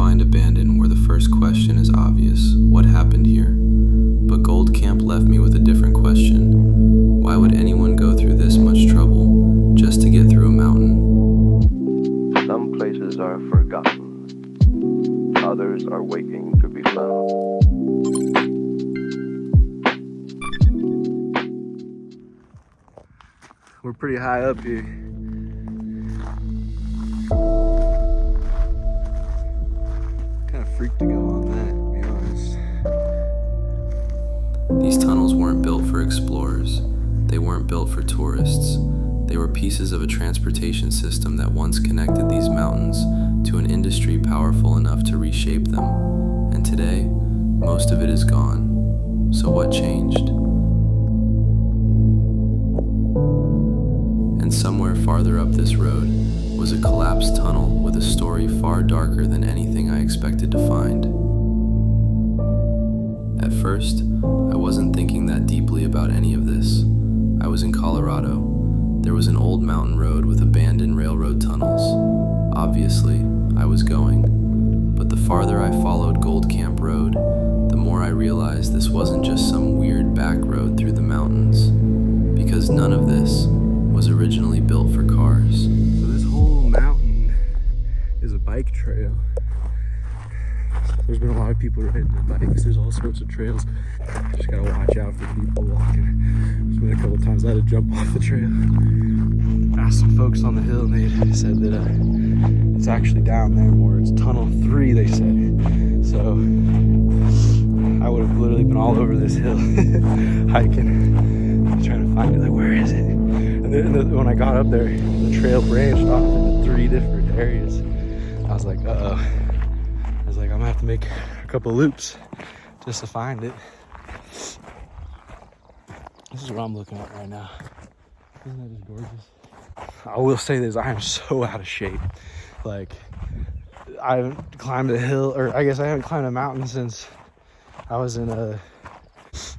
find abandoned where the first question is obvious, what happened here? But Gold Camp left me with a different question. Why would anyone go through this much trouble just to get through a mountain? Some places are forgotten, others are waiting to be found. We're pretty high up here. Kind of freaked to go on that, to be honest. These tunnels weren't built for explorers. They weren't built for tourists. They were pieces of a transportation system that once connected these mountains to an industry powerful enough to reshape them. And today, most of it is gone. So what changed? And somewhere farther up this road was a collapsed tunnel with a story far darker than anything I expected to find. At first, I wasn't thinking that deeply about any of this. I was in Colorado. There was an old mountain road with abandoned railroad tunnels. Obviously, I was going. But the farther I followed Gold Camp Road, the more I realized this wasn't just some weird back road through the mountains. Because none of this was originally built for cars. So this whole mountain is a bike trail. There's been a lot of people riding their bikes. There's all sorts of trails. Just gotta watch out for people walking. There's been a couple times I had to jump off the trail. Asked some folks on the hill and they said that it's actually down there more. It's tunnel 3, they said. So I would have literally been all over this hill hiking, trying to find it. Like, where is it? And then when I got up there, the trail branched off into 3 different areas. I was like, uh-oh. I was like, I'm gonna have to make a couple loops just to find it. This is what I'm looking at right now. Isn't that just gorgeous? I will say this, I am so out of shape. Like, I haven't climbed a hill, or I guess I haven't climbed a mountain since I was in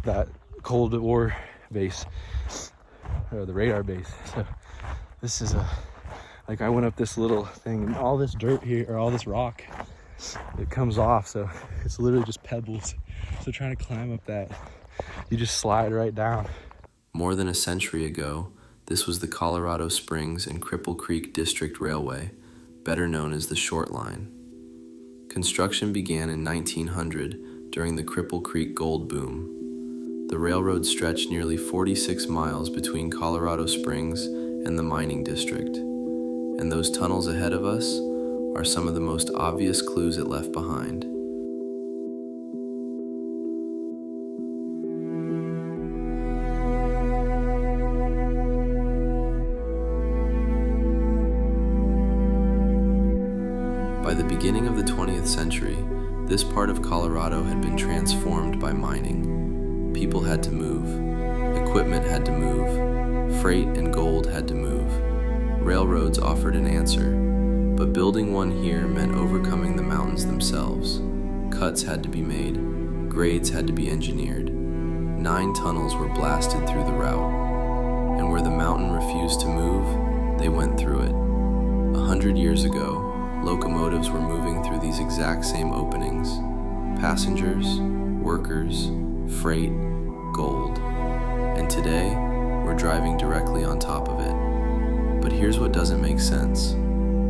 that Cold War base, or the radar base. So this is like I went up this little thing and all this dirt here, or all this rock, it comes off, so it's literally just pebbles. So trying to climb up that, you just slide right down. More than a century ago, this was the Colorado Springs and Cripple Creek District Railway, better known as the Short Line. Construction began in 1900 during the Cripple Creek gold boom. The railroad stretched nearly 46 miles between Colorado Springs and the mining district, and those tunnels ahead of us are some of the most obvious clues it left behind. By the beginning of the 20th century, this part of Colorado had been transformed by mining. People had to move, equipment had to move, freight and gold had to move. Railroads offered an answer, but building one here meant overcoming the mountains themselves. Cuts had to be made, grades had to be engineered. 9 tunnels were blasted through the route, and where the mountain refused to move, they went through it. 100 years ago, locomotives were moving through these exact same openings. Passengers, workers, freight, gold. And today, we're driving directly on top of it. But here's what doesn't make sense.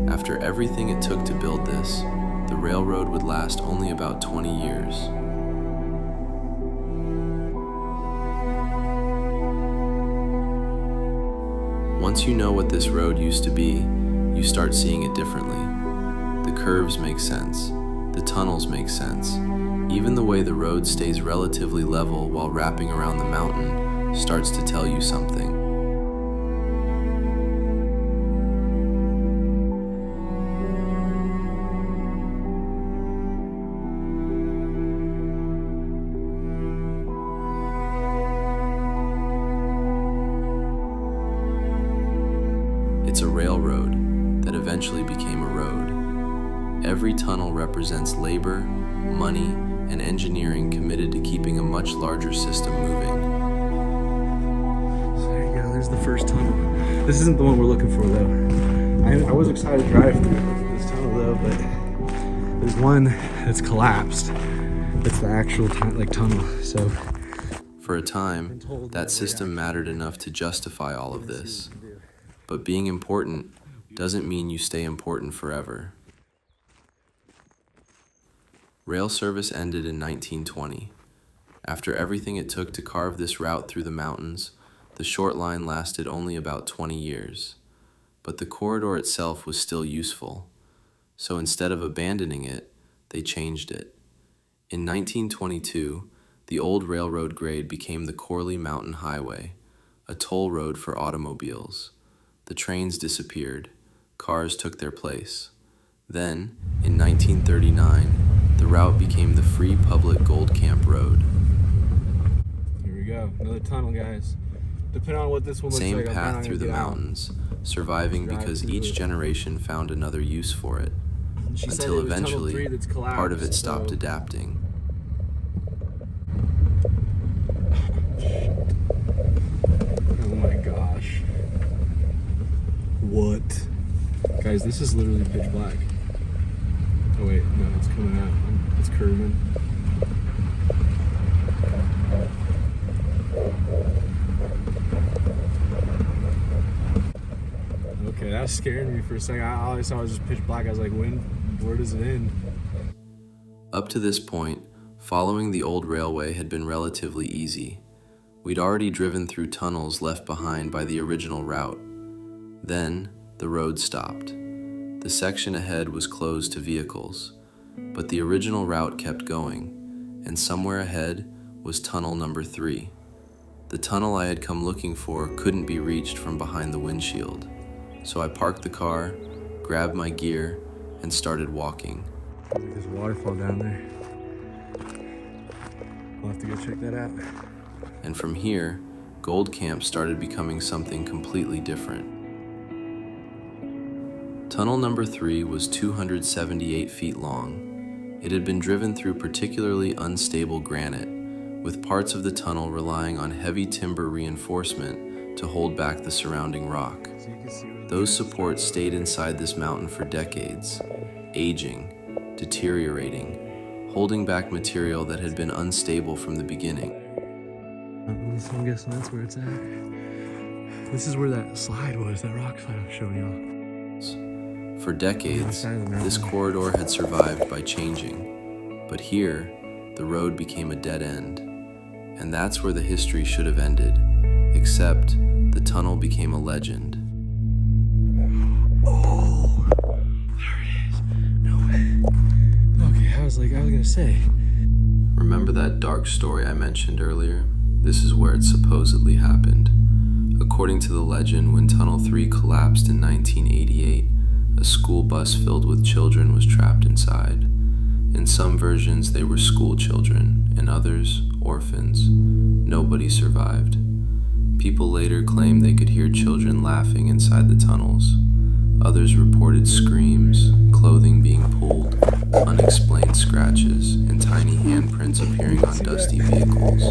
After everything it took to build this, the railroad would last only about 20 years. Once you know what this road used to be, you start seeing it differently. The curves make sense. The tunnels make sense. Even the way the road stays relatively level while wrapping around the mountain starts to tell you something. It's a railroad that eventually became a road. Every tunnel represents labor, money, and engineering committed to keeping a much larger system moving. So there you go, there's the first tunnel. This isn't the one we're looking for though. I was excited to drive through this tunnel though, but There's one that's collapsed. It's the actual tunnel. So For a time, that system mattered enough to justify all of this. But being important doesn't mean you stay important forever. Rail service ended in 1920. After everything it took to carve this route through the mountains, the short line lasted only about 20 years. But the corridor itself was still useful. So instead of abandoning it, they changed it. In 1922, the old railroad grade became the Corley Mountain Highway, a toll road for automobiles. The trains disappeared. Cars took their place. Then, in 1939, the route became the free public Gold Camp Road. Here we go, another tunnel, guys. Depending on what this one looks like, Same path through the mountains, surviving because each generation found another use for it, until eventually part of it stopped adapting. Oh my gosh. What? Guys, this is literally pitch black. Oh wait, no, it's coming out. It's curving. Okay, that scared me for a second. I always thought it was just pitch black. I was like, where does it end? Up to this point, following the old railway had been relatively easy. We'd already driven through tunnels left behind by the original route. Then, the road stopped. The section ahead was closed to vehicles, but the original route kept going, and somewhere ahead was tunnel number 3. The tunnel I had come looking for couldn't be reached from behind the windshield, so I parked the car, grabbed my gear, and started walking. There's a waterfall down there. We'll have to go check that out. And from here, Gold Camp started becoming something completely different. Tunnel number 3 was 278 feet long. It had been driven through particularly unstable granite, with parts of the tunnel relying on heavy timber reinforcement to hold back the surrounding rock. Those supports stayed inside this mountain for decades, aging, deteriorating, holding back material that had been unstable from the beginning. So I'm guessing that's where it's at. This is where that slide was, that rock slide I was showing y'all. For decades, this corridor had survived by changing, but here, the road became a dead end. And that's where the history should have ended, except the tunnel became a legend. Oh, there it is. No way. Okay, I was gonna say. Remember that dark story I mentioned earlier? This is where it supposedly happened. According to the legend, when Tunnel 3 collapsed in 1988, a school bus filled with children was trapped inside. In some versions, they were school children, in others, orphans. Nobody survived. People later claimed they could hear children laughing inside the tunnels. Others reported screams, clothing being pulled, unexplained scratches, and tiny handprints appearing on dusty vehicles.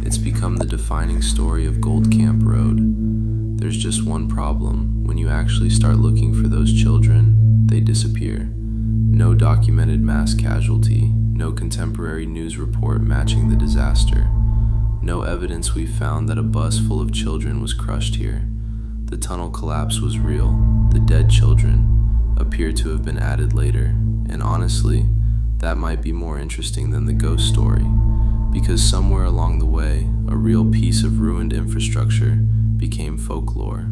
It's become the defining story of Gold Camp Road. There's just one problem. When you actually start looking for those children, they disappear. No documented mass casualty, no contemporary news report matching the disaster. No evidence we found that a bus full of children was crushed here. The tunnel collapse was real. The dead children appear to have been added later. And honestly, that might be more interesting than the ghost story, because somewhere along the way, a real piece of ruined infrastructure became folklore.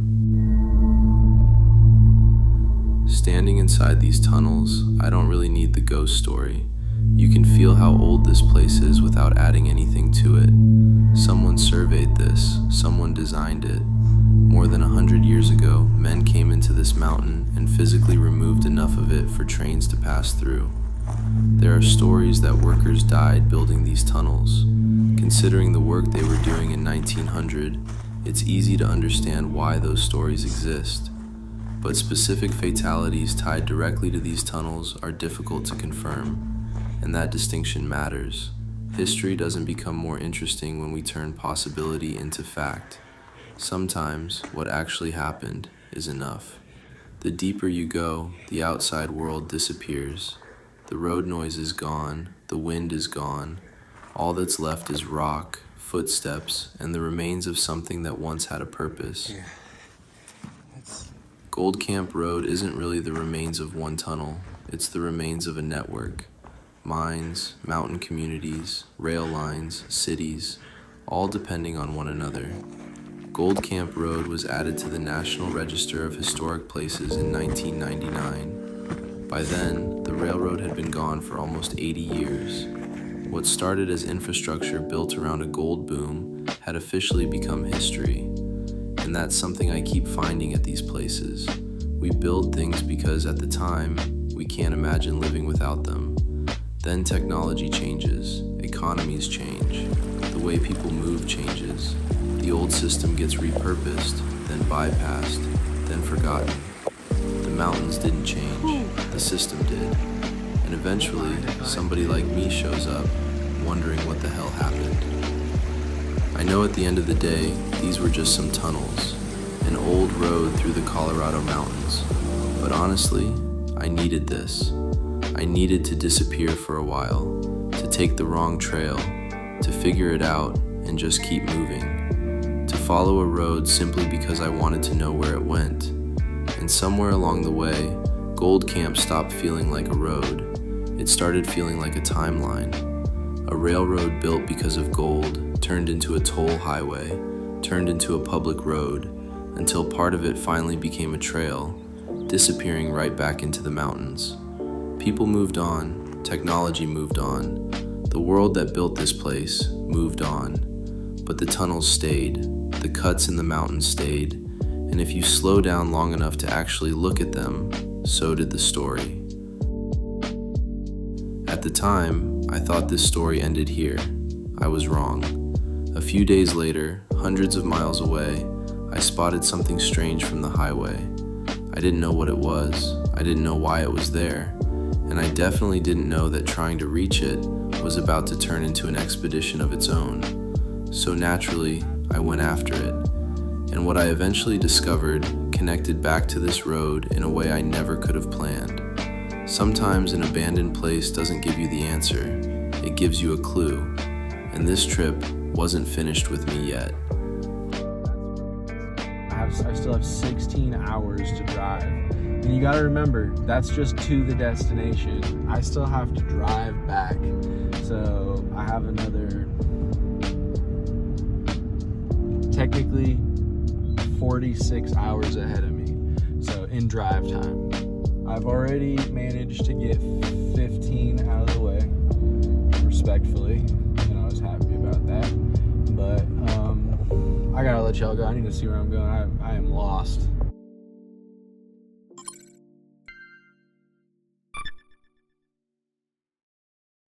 Standing inside these tunnels, I don't really need the ghost story. You can feel how old this place is without adding anything to it. Someone surveyed this, someone designed it. More than 100 years ago, men came into this mountain and physically removed enough of it for trains to pass through. There are stories that workers died building these tunnels. Considering the work they were doing in 1900, it's easy to understand why those stories exist. But specific fatalities tied directly to these tunnels are difficult to confirm, and that distinction matters. History doesn't become more interesting when we turn possibility into fact. Sometimes, what actually happened is enough. The deeper you go, the outside world disappears. The road noise is gone, the wind is gone. All that's left is rock, footsteps, and the remains of something that once had a purpose. Yeah. Gold Camp Road isn't really the remains of one tunnel, it's the remains of a network. Mines, mountain communities, rail lines, cities, all depending on one another. Gold Camp Road was added to the National Register of Historic Places in 1999. By then, the railroad had been gone for almost 80 years. What started as infrastructure built around a gold boom had officially become history. And that's something I keep finding at these places. We build things because at the time, we can't imagine living without them. Then technology changes, economies change, the way people move changes. The old system gets repurposed, then bypassed, then forgotten. The mountains didn't change, the system did. And eventually, somebody like me shows up, wondering what the hell happened. I know at the end of the day, these were just some tunnels, an old road through the Colorado mountains. But honestly, I needed this. I needed to disappear for a while, to take the wrong trail, to figure it out and just keep moving, to follow a road simply because I wanted to know where it went. And somewhere along the way, Gold Camp stopped feeling like a road. It started feeling like a timeline. A railroad built because of gold turned into a toll highway, turned into a public road, until part of it finally became a trail, disappearing right back into the mountains. People moved on, technology moved on, the world that built this place moved on, but the tunnels stayed, the cuts in the mountains stayed, and if you slow down long enough to actually look at them, so did the story. At the time, I thought this story ended here. I was wrong. A few days later, hundreds of miles away, I spotted something strange from the highway. I didn't know what it was, I didn't know why it was there, and I definitely didn't know that trying to reach it was about to turn into an expedition of its own. So naturally, I went after it. And what I eventually discovered connected back to this road in a way I never could have planned. Sometimes an abandoned place doesn't give you the answer, it gives you a clue. And this trip wasn't finished with me yet. I still have 16 hours to drive. And you gotta remember, that's just to the destination. I still have to drive back. So I have another, technically 46 hours ahead of me. So in drive time. I've already managed to get 15 out of the way, respectfully. And I was happy about that. But I gotta let y'all go. I need to see where I'm going. I am lost.